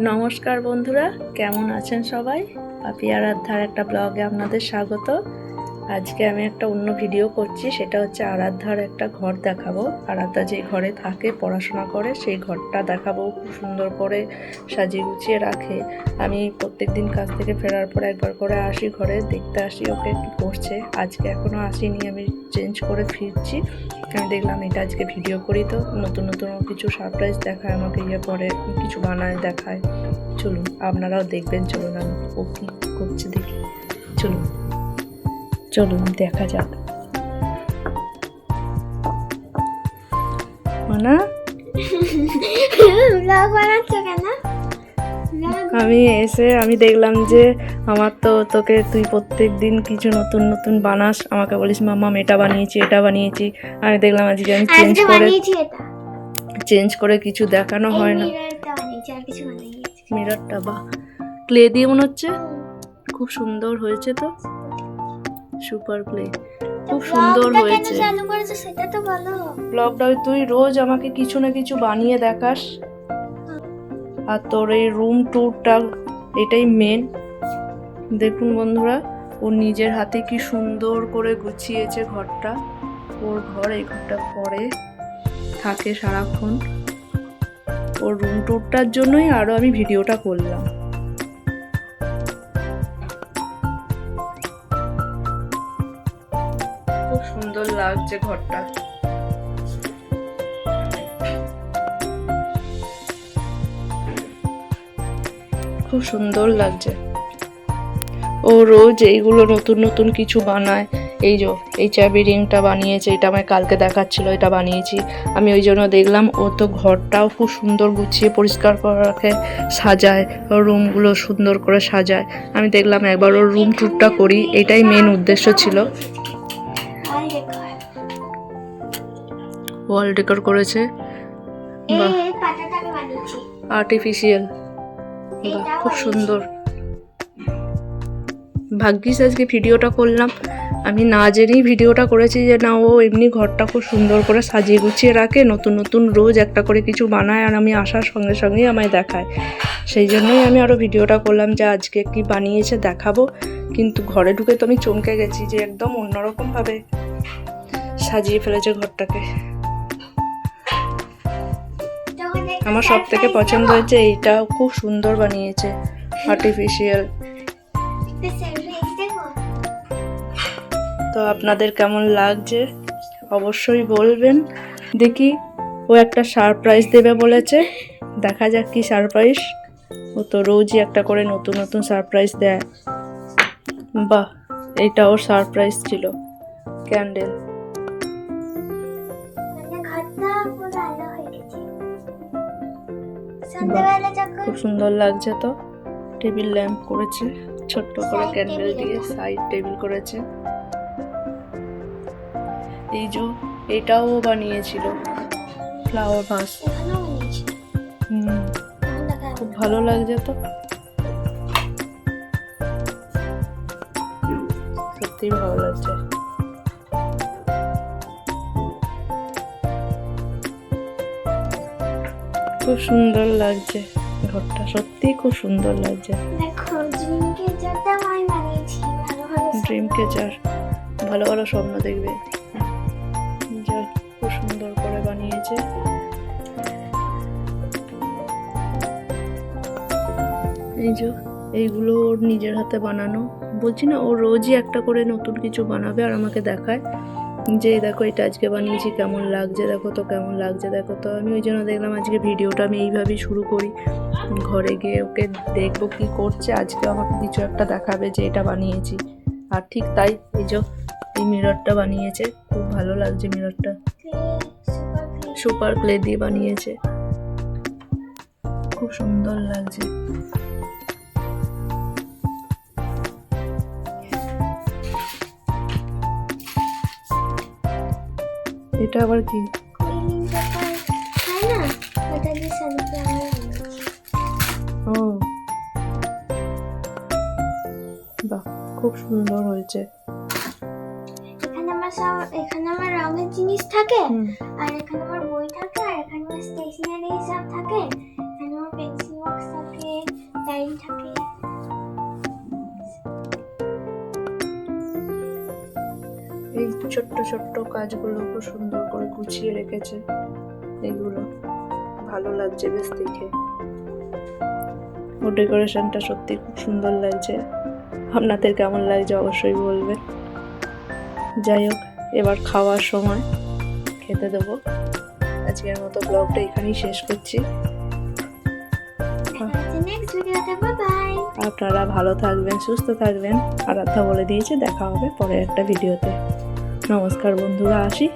নমস্কার বন্ধুরা, কেমন আছেন সবাই? পাপি আরাধ্যার একটা ব্লগে আপনাদের স্বাগত। আজকে আমি একটা অন্য ভিডিও করছি, সেটা হচ্ছে আরাধ্যার একটা ঘর দেখাবো। আরাধ্যা যে ঘরে থাকে, পড়াশোনা করে, সেই ঘরটা দেখাবো। খুব সুন্দর করে সাজিয়ে গুছিয়ে রাখে। আমি প্রত্যেকদিন কাজ থেকে ফেরার পর একবার করে আসি, ঘরে দেখতে আসি ওকে কী করছে। আজকে এখনও আসিনি, আমি চেঞ্জ করে ফিরছি। আমি দেখলাম এটা আজকে ভিডিও করি, তো নতুন নতুন কিছু সারপ্রাইজ দেখায় আমাকে, ইয়ে করে কিছু বানায় দেখায়। চলুন আপনারাও দেখবেন, চলুন আমি ও কী করছে দেখি। চলুন চলুন দেখা যাক। মানা ব্লগ বানাচ্ছ কেন? আমি দেখলাম যে আমার তো তুই প্রত্যেক দিন কিছু নতুন নতুন বানাস, আমাকে বলিস মাম্মা এটা বানিয়েছি এটা বানিয়েছি। আমি দেখলাম আজকে আমি চেঞ্জ করে কিছু দেখানো হয় না। মিররটা বা ক্লে দিয়ে মনে হচ্ছে খুব সুন্দর হয়েছে, তো সুপার ক্লে খুব সুন্দর হয়েছে। সেটা তো বলো। ব্লগটা তুই রোজ আমাকে কিছু না কিছু বানিয়ে দেখাস, আর তোর এই রুম ট্যুরটা এটাই মেন। দেখুন বন্ধুরা, ও নিজের হাতে কি সুন্দর করে গুছিয়েছে ঘরটা। ওর ঘর, এই ঘরটা পরে থাকে সারাক্ষণ। ওর রুম ট্যুরটার জন্যই আরও আমি ভিডিওটা করলাম। খুব সুন্দর লাগছে ঘরটা। খুব সুন্দর লাগছে। ও রোজ এইগুলো নতুন নতুন কিছু বানায়। এই চাবি রিংটা বানিয়েছে, এটা আমায় কালকে দেখাচ্ছিল, এটা বানিয়েছি আমি, ওই জন্য দেখলাম। ও তো ঘরটাও খুব সুন্দর গুছিয়ে পরিষ্কার করে রাখে, সাজায়, ওর রুমগুলো সুন্দর করে সাজায়। আমি দেখলাম একবার ওর রুম ট্যুরটা করি, এটাই মেন উদ্দেশ্য ছিল। ওয়াল ডেকোর করেছে, আর্টিফিশিয়াল, খুব সুন্দর। ভাগ্যিস আজকে ভিডিওটা করলাম, আমি না জেনেই ভিডিওটা করেছি যে না, ও এমনি ঘরটা খুব সুন্দর করে সাজিয়ে গুছিয়ে রাখে, নতুন নতুন রোজ একটা করে কিছু বানায়, আর আমি আসার সঙ্গে সঙ্গেই আমায় দেখায়। সেই জন্যই আমি আরও ভিডিওটা করলাম যে আজকে কি বানিয়েছে দেখাবো। কিন্তু ঘরে ঢুকে তো আমি চমকে গেছি যে একদম অন্যরকমভাবে সাজিয়ে ফেলেছে ঘরটাকে। আমার সব থেকে পছন্দ হয়েছে এইটাও, খুব সুন্দর বানিয়েছে, আর্টিফিশিয়াল। তো আপনাদের কেমন লাগছে অবশ্যই বলবেন। দেখি, ও একটা সারপ্রাইজ দেবে বলেছে, দেখা যাক কি সারপ্রাইজ। ও তো রোজই একটা করে নতুন নতুন সারপ্রাইজ দেয়। বাহ, এইটা ওর সারপ্রাইজ ছিল, ক্যান্ডেল। খুব সুন্দর লাগছে তো। টেবিল ল্যাম্প করেছে, ছোট্ট করে ক্যান্ডেল দিয়ে সাইড টেবিল করেছে। এই যে এটাও বানিয়েছিল, ফ্লাওয়ার ভাস। খুব ভালো লাগছে তো, সত্যি ভালো লাগছে। খুব সুন্দর লাগছে ঘরটা, সত্যি খুব সুন্দর লাগছে। ড্রিম কেচার, ভালো ভালো স্বপ্ন দেখবে। খুব সুন্দর করে বানিয়েছে। এইগুলো ওর নিজের হাতে বানানো। বলছি না, ও রোজই একটা করে নতুন কিছু বানাবে আর আমাকে দেখায় যে দেখো এটা আজকে বানিয়েছি, কেমন লাগছে দেখো তো, কেমন লাগছে দেখো তো। আমি ওই জন্য দেখলাম আজকে ভিডিওটা আমি এইভাবেই শুরু করি। ঘরে গিয়ে ওকে দেখবো কি করছে, আজকে আমাকে কিছু একটা দেখাবে যে এটা বানিয়েছি। আর ঠিক তাই, এই মিররটা বানিয়েছে, খুব ভালো লাগছে মিররটা, সুপার ক্লে দিয়ে বানিয়েছে, খুব সুন্দর লাগছে। এটা আবার কি? ও বাহ, খুব সুন্দর হয়েছে। এখানে আমার রঙের জিনিস থাকে, আর এখানে আমার বই থাকে, আর এখানে আমার স্টেশনারি সব থাকে, এখানে আমার পেন্সিল বক্স থাকে, ছোট্ট ছোট্ট কাজগুলো খুব সুন্দর করে গুছিয়ে রেখেছে। এগুলো ভালো লাগছে বেশ দেখে। ও ডেকোরেশনটা সত্যি খুব সুন্দর লাগছে। আপনাদের কেমন লাগছে অবশ্যই বলবেন। যাই হোক, এবার খাওয়ার সময় খেতে দেবো। আজকের মতো ব্লগটা এখানেই শেষ করছি। নেক্সট ভিডিওতে বাই বাই। আপনারা ভালো থাকবেন, সুস্থ থাকবেন। আরাধ্যা বলে দিয়েছে দেখা হবে পরে একটা ভিডিওতে। নমস্কার বন্ধুরা, আসি।